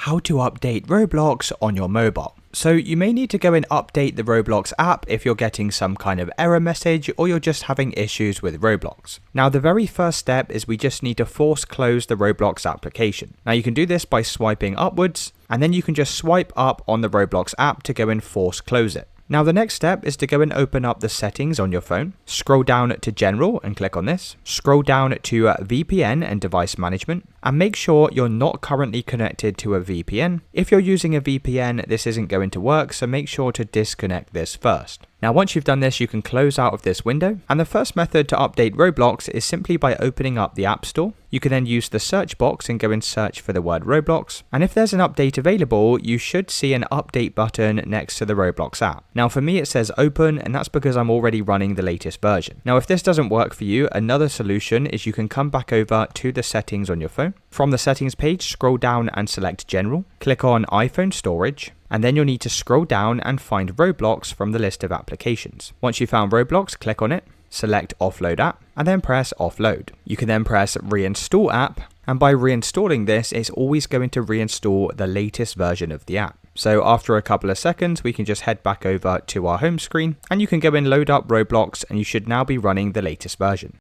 How to update Roblox on your mobile. So you may need to go and update the Roblox app if you're getting some kind of error message or you're just having issues with Roblox. Now the very first step is we just need to force close the Roblox application. Now you can do this by swiping upwards, and then you can just swipe up on the Roblox app to go and force close it. Now the next step is to go and open up the settings on your phone, scroll down to general and click on this, scroll down to VPN and device management, and make sure you're not currently connected to a VPN. If you're using a VPN, this isn't going to work, so make sure to disconnect this first. Now once you've done this, you can close out of this window, and the first method to update Roblox is simply by opening up the App Store. You can then use the search box and go and search for the word Roblox, and if there's an update available, you should see an update button next to the Roblox app. Now for me it says open, and that's because I'm already running the latest version. Now if this doesn't work for you, another solution is you can come back over to the settings on your phone. From the settings page, scroll down and select general, click on iPhone storage, and then you'll need to scroll down and find Roblox from the list of applications. Once you've found Roblox, click on it, select offload app, and then press offload. You can then press reinstall app, and by reinstalling this, it's always going to reinstall the latest version of the app. So after a couple of seconds, we can just head back over to our home screen, and you can go and load up Roblox, and you should now be running the latest version.